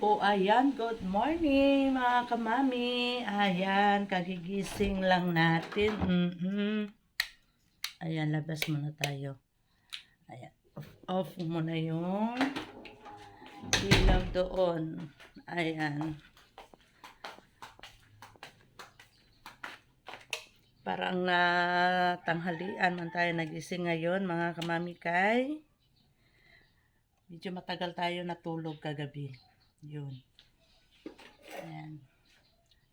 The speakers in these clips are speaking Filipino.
Ayan, good morning mga kamami. Ayan, kagigising lang natin. Ayan, labas muna tayo. Ayan, off muna yung ilaw doon. Ayan. Parang tanghalian man tayo nagising ngayon mga kamami kay. Medyo matagal tayo natulog kagabi. Yun. Ayan.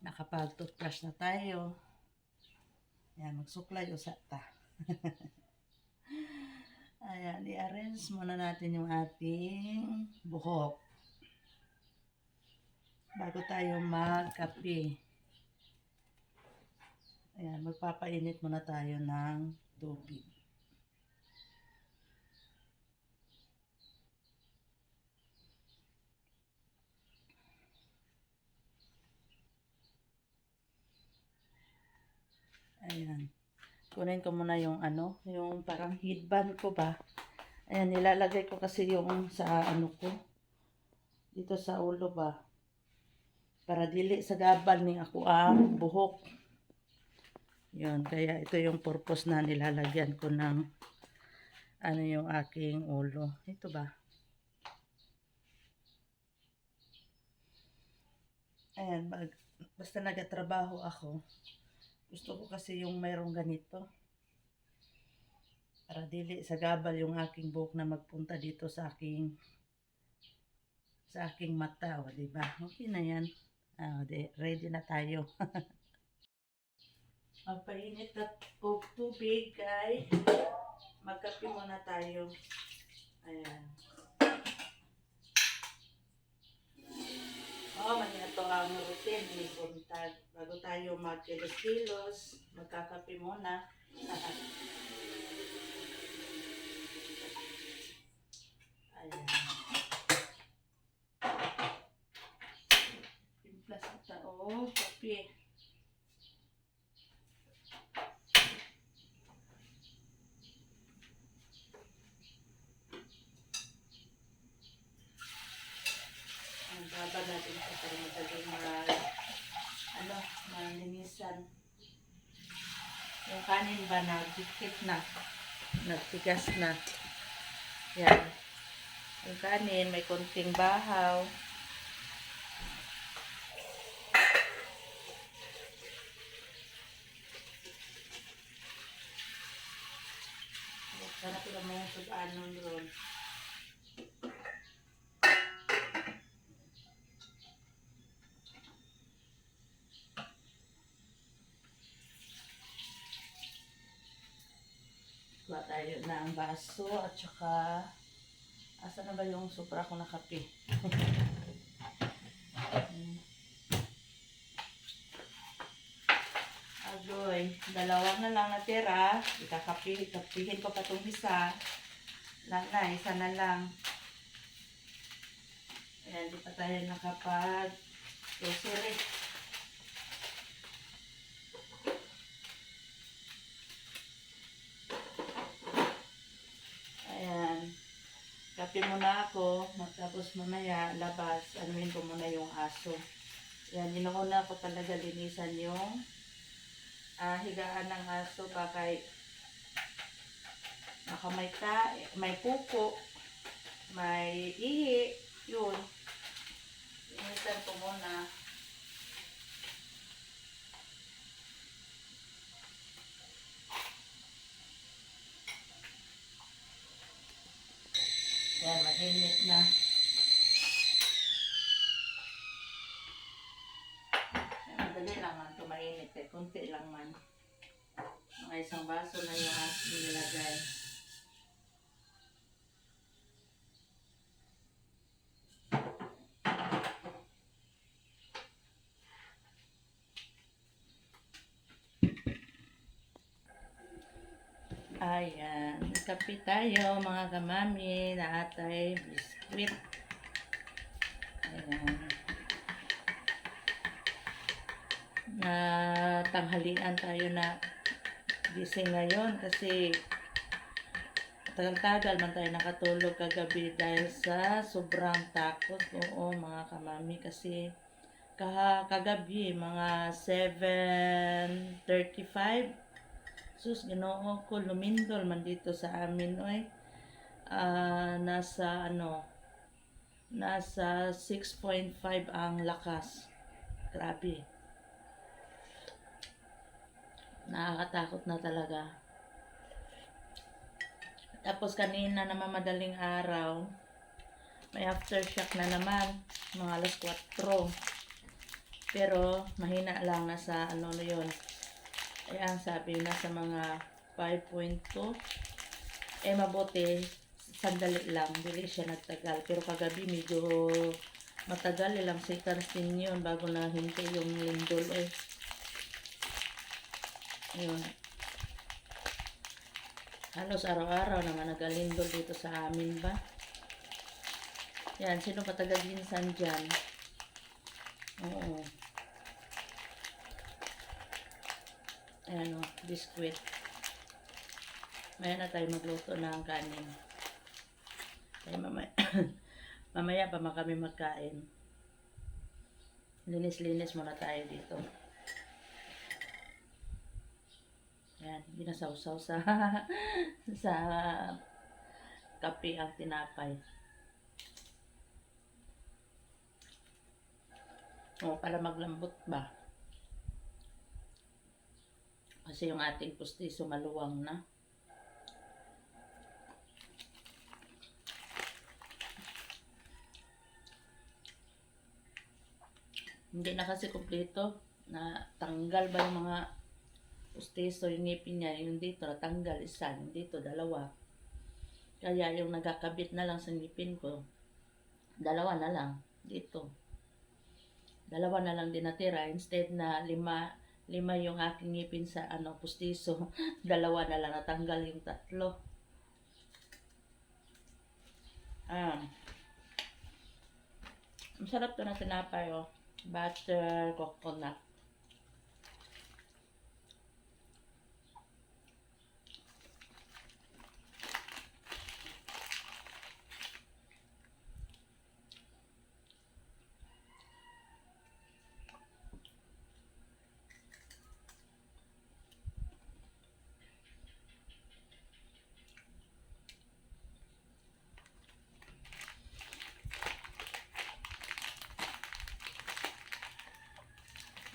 Nakapag-toothbrush na tayo. Ayan, magsuklay usa ta. Ayan, i-arrange muna natin yung ating buhok. Bago tayo magkape. Ayan, magpapainit muna tayo ng tubig. Ayan. Kunin ko muna yung yung parang headband ko ba. Ayan, nilalagay ko kasi yung sa ko. Dito sa ulo ba. Para dili sa gabal ni ako ang buhok. Yun, kaya ito yung purpose na nilalagyan ko ng yung aking ulo. Ito ba? Ayan, basta nagatrabaho ako. Gusto ko kasi yung mayroong ganito. Para dili sa gabal yung aking buhok na magpunta dito sa aking mata, o diba? Okay na yan. Ready na tayo. Magpainit na tubig kay magkape muna tayo. Ayan. Ito ang routine ni buntag. Bago tayo magkilos-kilos, magkakape muna. Ayan. Timplas na tao, kape. Ang baba natin sa para madaling malinisan. Yung kanin ba nagdikit na, nagtigas na. Yan. Yung kanin may konting bahaw. Sana pila mo yung sub-anon ron. Kuha tayo ng baso at saka asa na ba yung supra ko na kape? Agoy, dalawa na lang natira. Kapihin ko pa itong isa. Isa na lang. Ayan, di pa tayo nakapag-grocery. Ayan. Kape muna ako. Tapos mamaya, labas. Anuhin ko muna yung aso. Ayan, inuuna ko talaga linisan yung higaan ng aso. Bakay may pupo, may ihi. Yun. Linisan ko muna. Yan, mainit na. Madali lang man ito mainit. Kunti lang man. Mga isang baso na yung ating nilagay. Ayan. Kape tayo mga kamami na atay biskwit. Ayan. Tanghalian tayo na gising ngayon kasi tagal-tagal man tayo nakatulog kagabi dahil sa sobrang takot. Oo, mga kamami, kasi kagabi mga 7:35. Sus, Ginoo ko, lumindol man dito sa amin, oy. Nasa 6.5 ang lakas. Grabe. Nakakatakot na talaga. Tapos kanina naman madaling araw, may aftershock na naman, mga alas 4. Pero mahina lang, nasa ano na yun. Ayan, sabi nasa mga 5.2. Mabuti, sandali lang, dili siya nagtagal. Pero kagabi medyo matagal, ilang seconds din yun bago na hintay yung lindol. Ayun. Halos araw-araw naman nagalindol dito sa amin ba. Yan, sino pa taga-ginsan dyan? Oo. Ayan o, biskwit. Maya na tayo magluto ng kanin. Ay, mamaya pa kami magkain. Linis-linis muna tayo dito. Ayan, binasawsaw sa sa kape ang tinapay. Para maglambot ba? Kasi yung ating pustiso maluwang na. Hindi na kasi kumpleto. Na tanggal ba yung mga pustiso, yung ngipin niya, yung dito natanggal isa, yung dito dalawa. Kaya yung nagkakabit na lang sa ngipin ko, dalawa na lang dito. Dalawa na lang din natira, instead na lima yung aking ngipin sa pustiso, dalawa na lang, natanggal yung tatlo. Masarap to na tinapay, butter, coconut.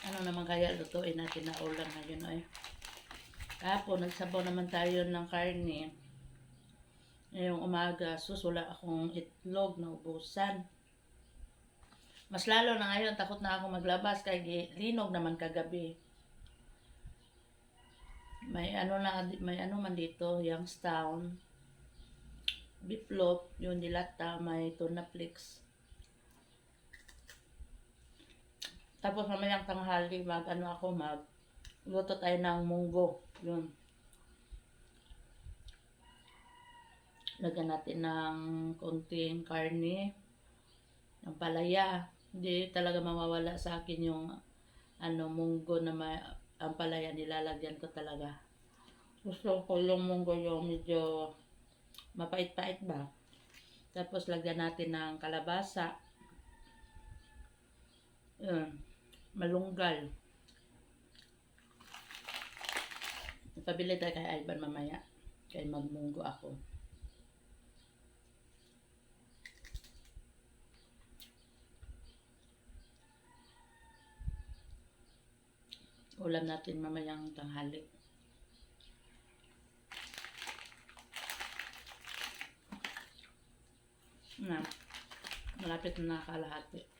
Ano naman kaya lutuin natin na ulam ngayon, Kapon, nagsabaw naman tayo ng karne. Ngayong umaga, wala akong itlog na ubusan. Mas lalo na ngayon, takot na ako maglabas kay linog naman kagabi. May ano man dito, Youngstown, Biplop, yung dilata, may Tunaflix. Tapos mamayang tanghali, luto tayo ng munggo. Yun. Lagyan natin ng konting karne, ng palaya. Hindi talaga mawawala sa akin yung munggo na ang palaya, nilalagyan ko talaga. Gusto ko yung munggo yung medyo mapait-pait ba. Tapos lagyan natin ng kalabasa. Yun. Malunggal. Pabili tayo kay Ivan mamaya. Kaya magmunggo ako. Ulam natin mamayang tanghali. Malapit na nakalahati.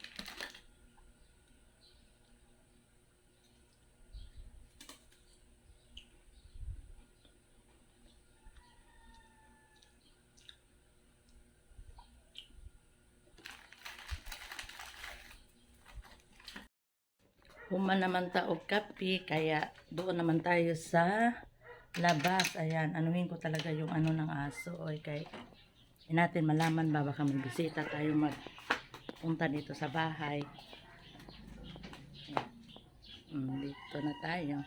Human naman taog kape, kaya doon naman tayo sa labas. Ayan, anuhin ko talaga yung ng aso. Kay natin malaman ba, baka may bisita tayo magpunta dito sa bahay. Dito na tayo.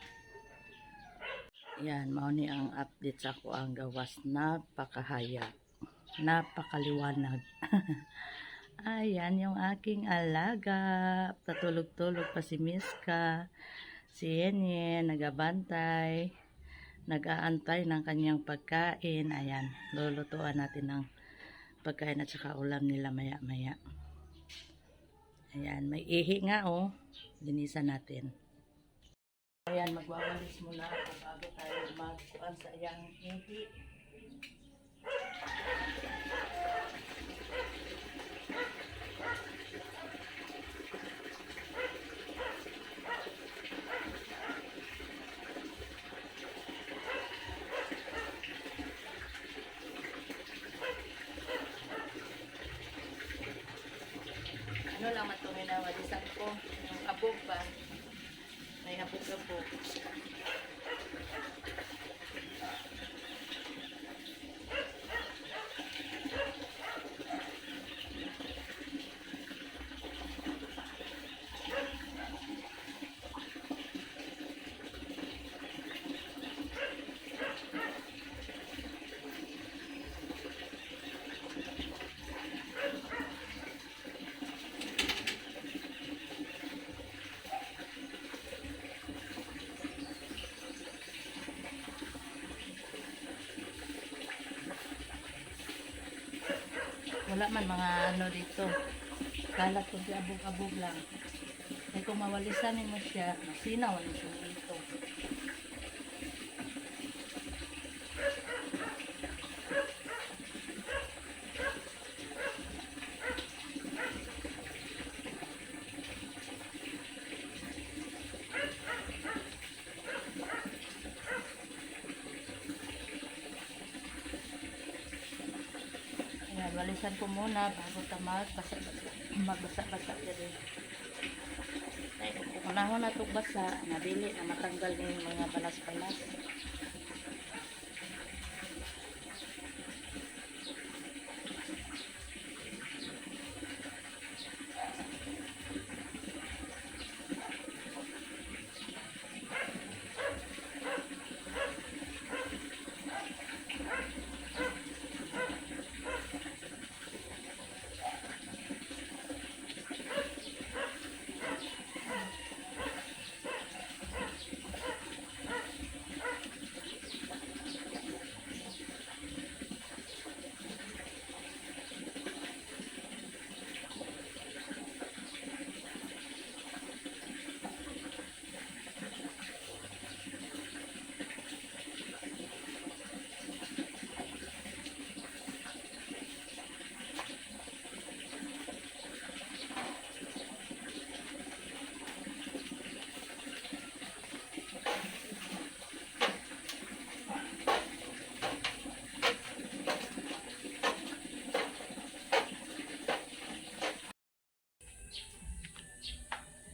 Yan, mao ni ang update sa ako ang gawas. Napakahaya. Napakaliwanag. Ayan yung aking alaga. Patulog-tulog pa si Miska. Si Yenyen, nagabantay. Nag-aantay ng kanyang pagkain. Ayan, lulutuan natin ng pagkain at saka ulam nila maya-maya. Ayan, may ihi nga oh. Linisan natin. Ayan, magwawalis muna ako bago tayo magkuhan sa iyang ihi. Ano lang man itong inawalisan ko? Yung abog ba? May abog-abog. Wala man mga ano dito. Kalat ko si abog-abog lang. Ay kung mawalisan mo siya, masinaw ang siya dito. Ayan, walisan ko muna bago ta magbasa-basa diri. Ay, kung unahon na itong basa, nabili na matanggal yung mga balas-balas.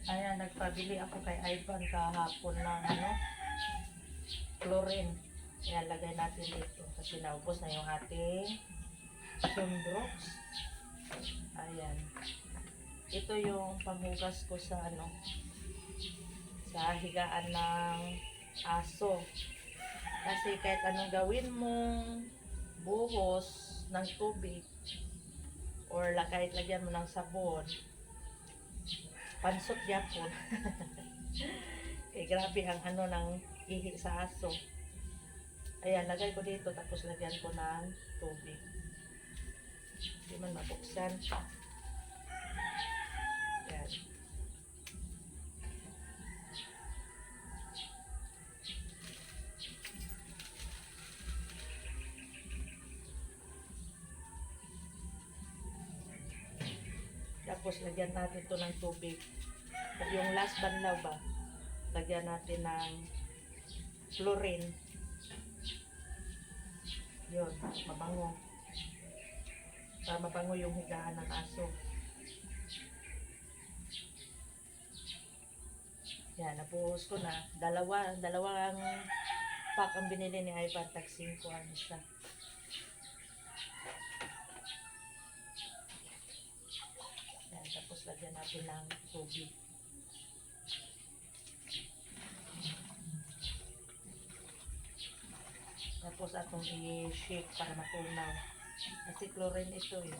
Ayan, nagpabili ako kay Ivan kahapon ng chlorine. Ayan, lagay natin dito kasi naubos na yung ating Sunbrox. Ayan. Ito yung panghugas ko sa sa higaan ng aso. Kasi kahit anong gawin mong buhos ng tubig or kahit lagyan mo ng sabon, pansot yapon. Grabe ang ng ihi sa aso. Ayan, lagay ko dito tapos lagyan ko ng tubig. Hindi man mabuksan. Ayan. Tapos lagyan natin to ng tubig. Yung last banlaw ba, lagyan natin ng chlorine. Yun, mabango. Para mabango yung higaan ng aso. Yan, nabuhos ko na. Dalawang pack ang binili ni Ivan. Tag 5 ang isa. Yan, tapos lagyan natin ng tubig. atong i-shake para matunaw. Kasi chlorine ito eh.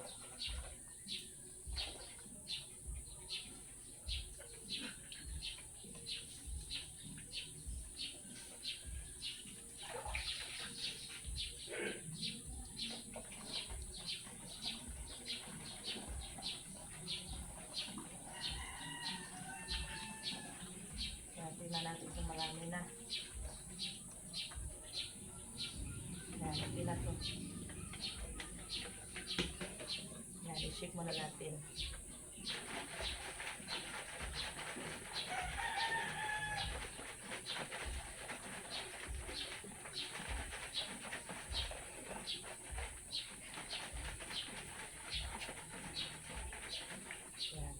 Tingnan natin kung marami na. Yan, okay na to. Yan, i-shake muna natin. Yan.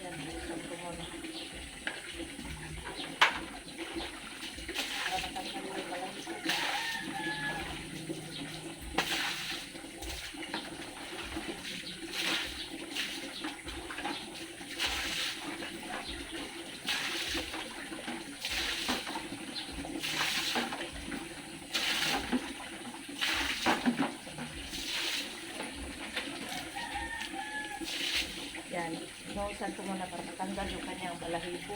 Yan, buksan ko muna. Para matanggal yung balanse. Yan, inuusan ko muna para matanggal yung kanyang balahibo.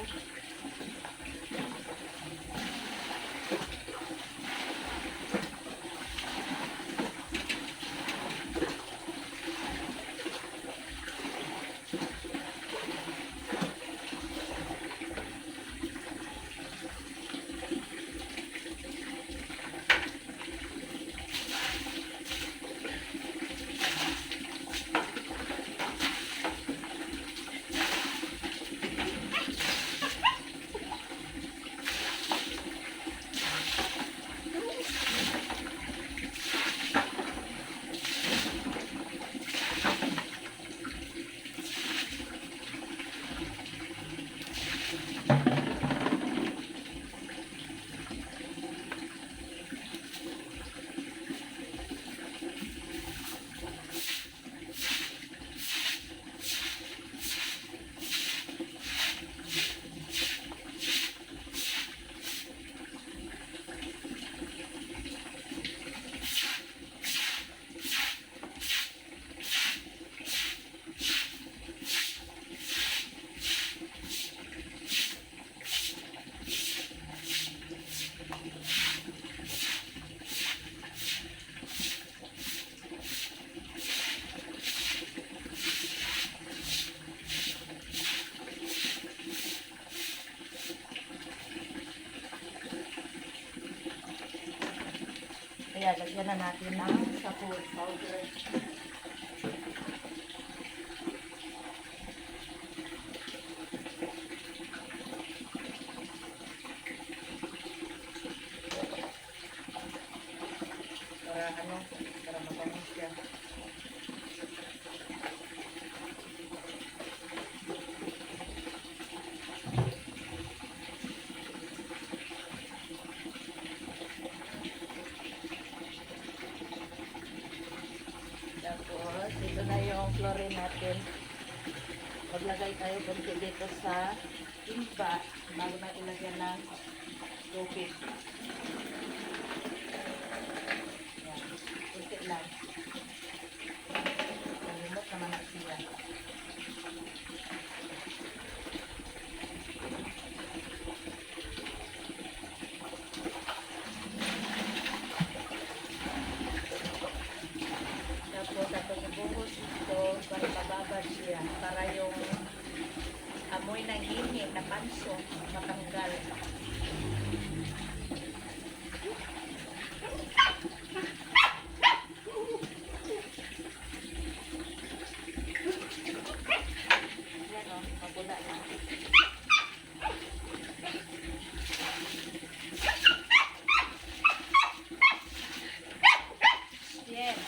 Kaya lagyan na natin ng sapon powder. Para mabango siya. Tapos, ito na yung chlorine natin. Maglagay tayo konti dito sa timba bago na ilagyan ng tubig. Yan, konti lang. Nalimot naman na siya. Tapos, ibuhos ito para mababad siya. Para yung amoy ng init na panso matanggal. Yan o, mabula na. Yes.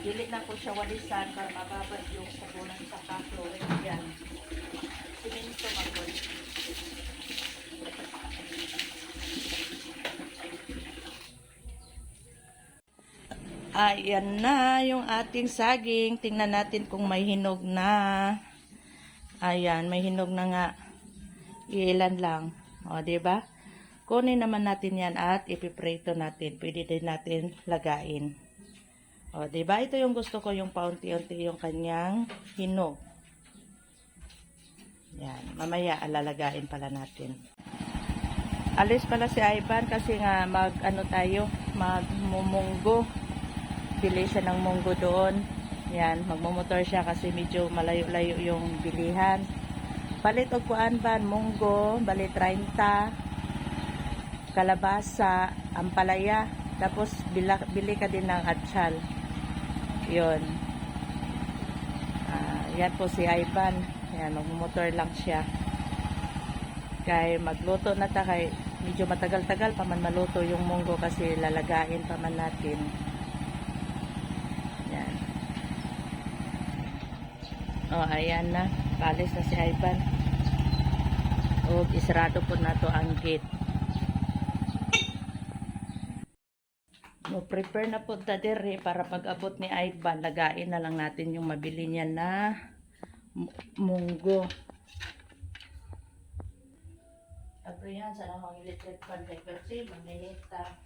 Dili na ko siya walisan para mababad yung sabunan sa kaklo. Yan. Siminto magod. Ayan na yung ating saging. Tingnan natin kung may hinog na. Ayan, may hinog na nga. Ilan lang. O, diba? Kunin naman natin yan at ipiprito natin. Pwede din natin lagain. O, diba? Ito yung gusto ko, yung paunti-unti yung kanyang hinog. Yan. Mamaya, alalagain pala natin. Alis pala si Ivan kasi nga magmumunggo. Bili siya ng munggo doon. Yan, magmumotor siya kasi medyo malayo-layo yung bilihan. Balit og kuan ban munggo, bali 30. Kalabasa, ampalaya, tapos bili ka din ng atsyal. 'Yon. Yan po si Ivan. Yan, magmumotor lang siya. Kay magluto na ta kay medyo matagal-tagal pa man maluto yung munggo kasi lalagain pa man natin. Yan. Oh, ayan na. Palis na si Ivan. O, isarado po na to ang gate. Prepare na po ta dire para pag abot ni Ivan, lagain na lang natin yung mabili niya na munggo. Abrihan sa namang electric pan kay kasi magnihita.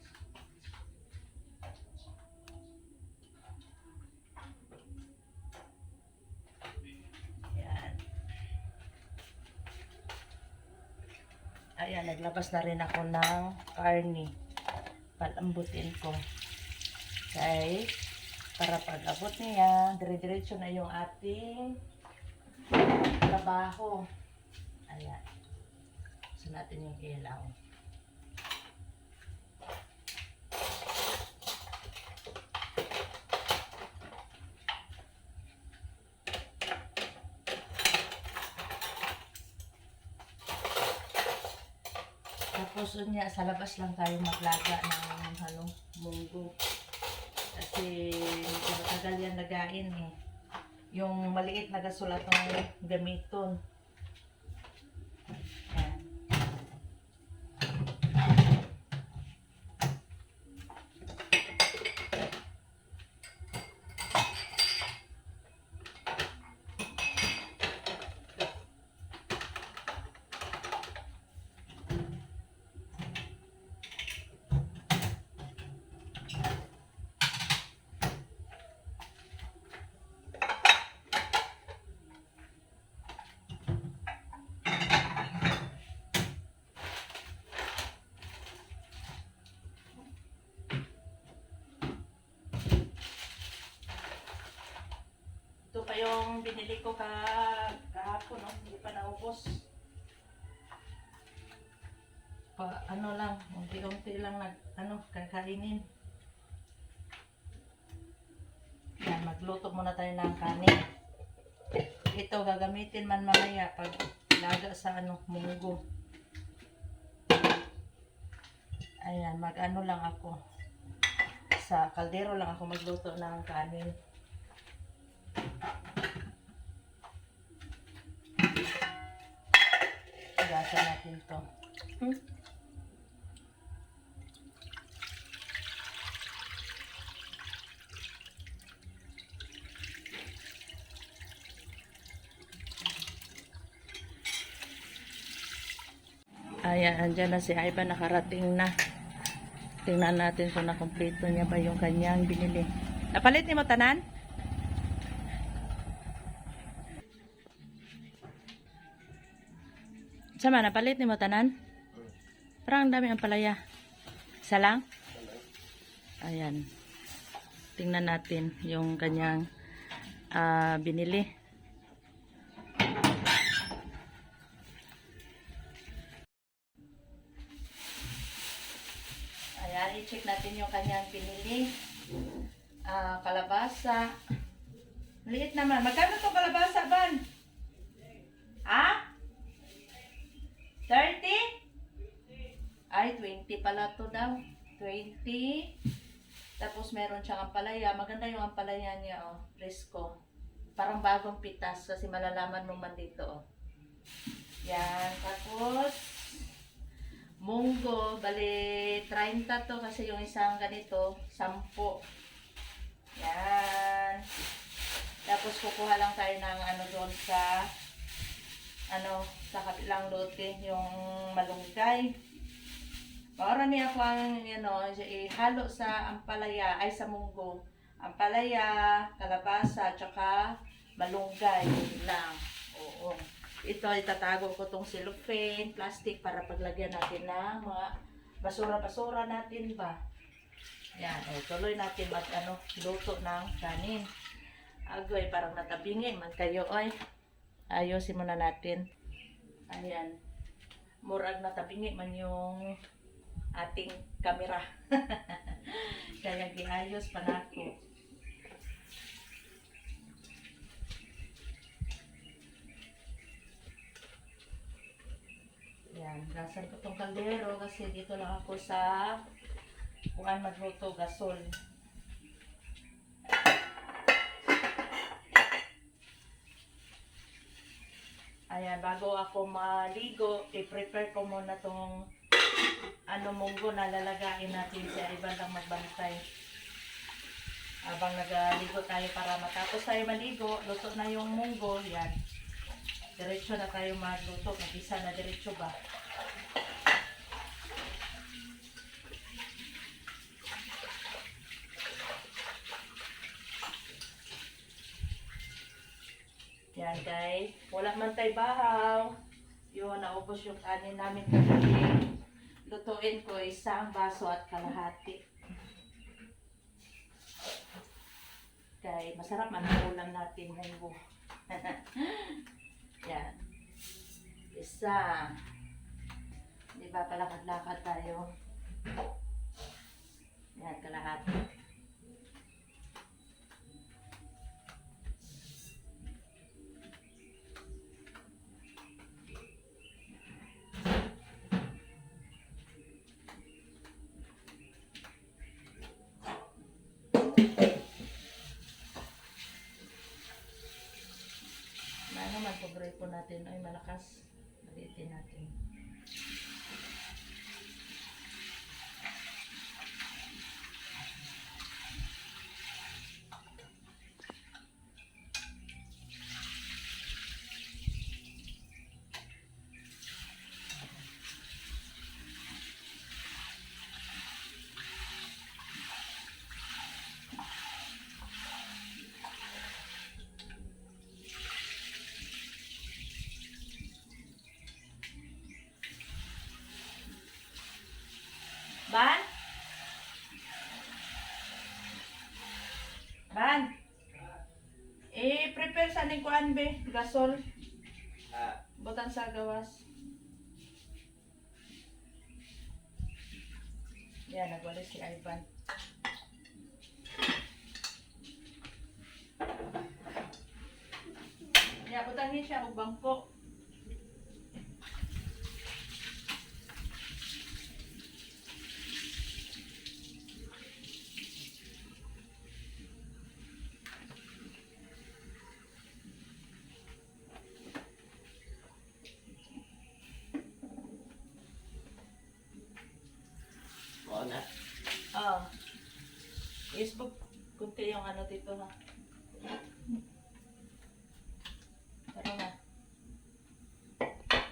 Ayan, naglabas na rin ako ng karne. Palambutin ko. Okay. Para pag abot niya, dire-diretso na yung ating trabaho. Ayan. So natin yung ilaw. Tapos unya sa labas lang tayo maglaga ng munggo. Kasi matagal yan lagain eh. Yung maliit na gasulat ng gamiton. Yan. Ito pa yung binili ko kahapon, no? Hindi pa naubos. Ano lang, unti-unti lang kakainin. Yan, magluto muna tayo ng kanin. Ito gagamitin man mamaya pag laga sa munggo. Ayan, lang ako. Sa kaldero lang ako magluto ng kanin. Gasa natin to. Ayan, andyan na si Ivan, nakarating na. Tingnan natin kung nakompleto niya ba yung kanyang binili. Napalit ni mo tanan? Sama, napalit ni mo tanan? Parang ang dami ang palaya. Isa lang? Ayan. Tingnan natin yung kanyang binili. Ayan, i-check natin yung kanyang binili. Kalabasa. Liit naman. Magkano itong kalabasa, Ban? Ha? 30? Ay, 20 pala to daw. 20. Tapos meron siyang ampalaya. Maganda yung ampalaya niya, oh. Fresco. Parang bagong pitas kasi malalaman mo man dito, oh. Yan. Tapos, munggo. Bali, 30 to kasi yung isang ganito, 10. Yan. Tapos, kukuha lang tayo ng ano doon sa sa kabilang lote, yung malunggay. Marami ako ang ihalo sa ampalaya, ay sa munggo. Ampalaya, kalabasa, tsaka malunggay. Yun lang. Oo. Ito, itatago ko tong cellophane, plastic, para paglagyan natin ng mga basura-basura natin ba. Yan. O, tuloy natin luto ng kanin. Agoy, parang natabingin man kayo, oy. Ayusin muna natin. Ayan. Murag natabingi man yung ating kamera. Kaya giayos pa nako. Yan. Gasan ko tong kaldero kasi dito lang ako sa kuan magluto, gasol. Ayan, bago ako maligo, i-prepare ko muna tong munggo na lalagain natin sa iba lang magbantay. Habang nagaligo tayo para matapos tayo maligo, luto na yung munggo, yan. Diretso na tayo magluto, mag-isa na diretso ba. Yan guys, wala man tayo bahaw. Yun, naubos yung kanin namin kagabi. Lutuin ko isang baso at kalahati. Kaya masarap man ang ulam natin munggo. Yan. Isa. Di ba palakad-lakad tayo? Yan, kalahati. Paborito natin ay malakas. Maliitin natin. Ban? Ban? Prepare sa ning kuan be, gasol. Butang sa gawas. Yan, nagwalis si Ivan. Yan, butangin siya og bangko. Facebook, kunti yung dito na. Pero na.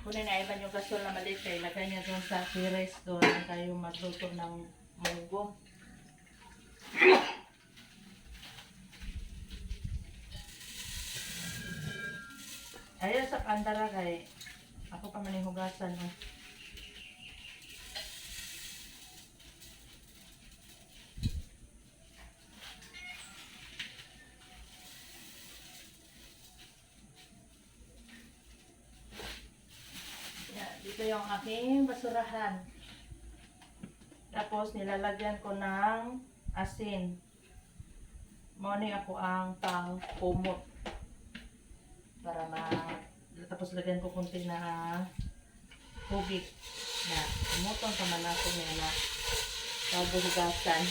Kunin na Ivan yung gasol na maliit eh. Lagay niya doon sa pires doon. Tayo magluto ng munggo. Ayun sa pandara kay ako pa manihugasan mo. Ito yung aking basurahan. Tapos nilalagyan ko ng asin. Muna ako ang pang-kumot. Tapos lagyan ko kunti na tubig. Na umutong pa man ako niya na pagbuhugasan.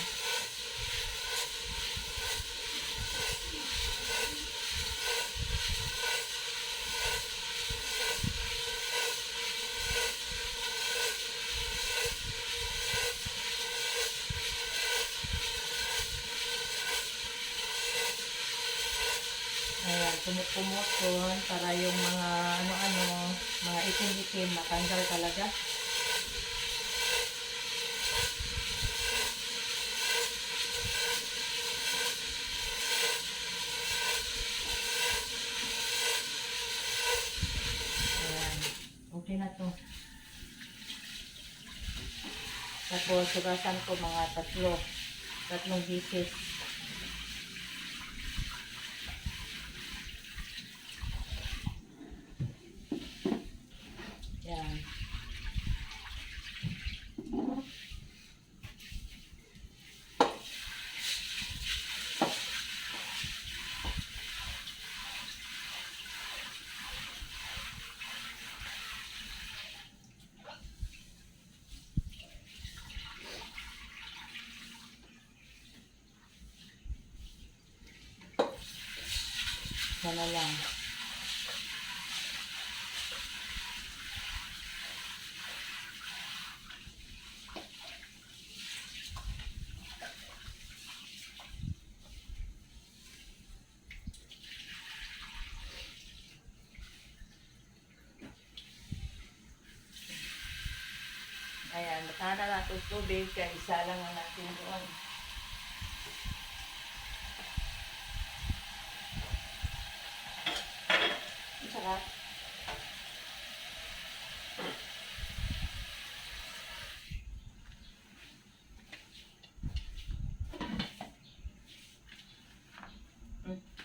kumukumuson para yung mga ano-ano, mga itim-itim matanggal talaga. Ayan. Okay na to. Tapos, sugasan ko mga tatlong pieces. Yan. Sana lang. Ayan, batahan na natin tubig kaya isa lang ang natin doon. Ang sarap.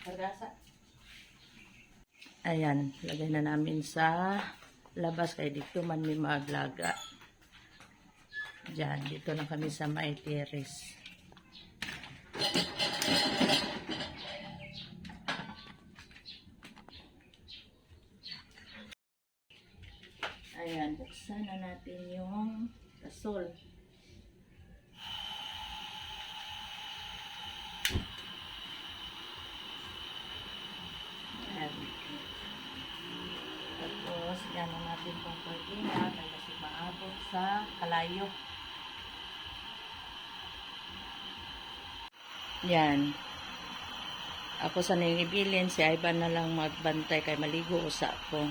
Kargasa. Ayan, lagay na namin sa labas kay dito man may maglaga. Diyan, dito na kami sa may terrace. Ayan, buksan na natin yung gasol. Ayan. Tapos, yan na natin pang cortina kasi maabot sa kalayo. Yan. Ako sa nangibilin, si Ivan na lang magbantay kay maligo usa ko.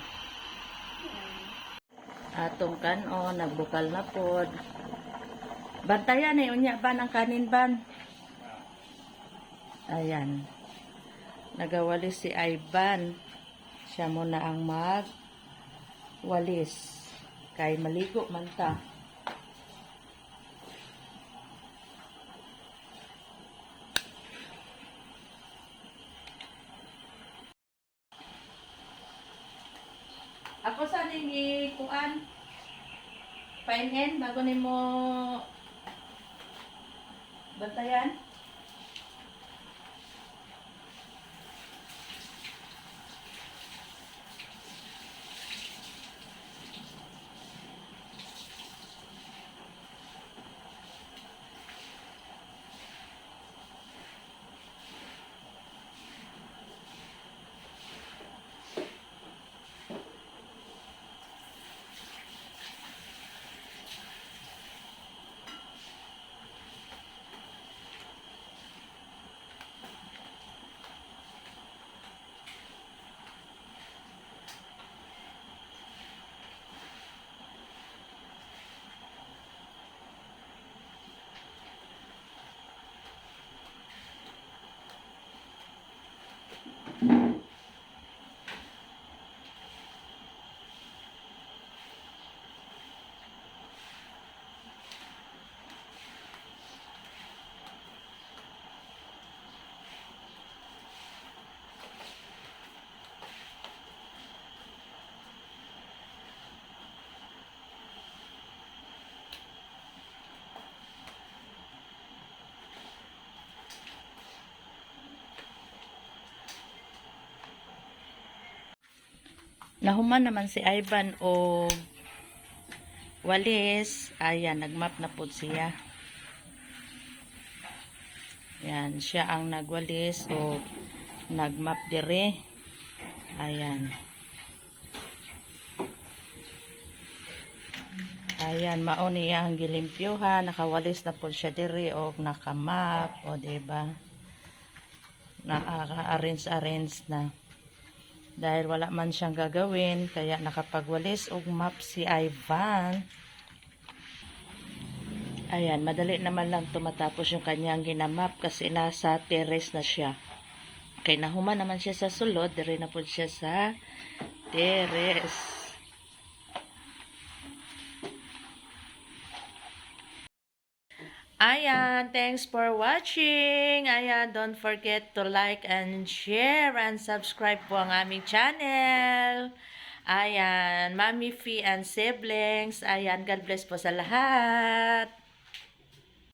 Atong kanon, nagbukal na pod. Bantayan eh, unya ban ang kanin ban. Ayan. Nagawalis si Ivan. Siya muna ang magwalis. Kay maligo man ta. Ako sa ning kuan painin bago nimo bantayan. Nahuman naman si Ivan o walis. Ayan, nagmap na po siya. Yan, siya ang nagwalis o nagmap dire. Ayan. Ayan, mao niya ang gilimpyuhan. Nakawalis na po siya dire o nakamap. O diba? Naka-arrange na. Dahil wala man siyang gagawin, kaya nakapagwalis og map si Ivan. Ayan, madali naman lang tumatapos yung kanyang ginamap kasi nasa terrace na siya. Kay nahuman naman siya sa sulod, dire na po siya sa terrace. Ayan, thanks for watching. Ayan, don't forget to like and share and subscribe po ang aming channel. Ayan, Mami Fee and siblings. Ayan, God bless po sa lahat.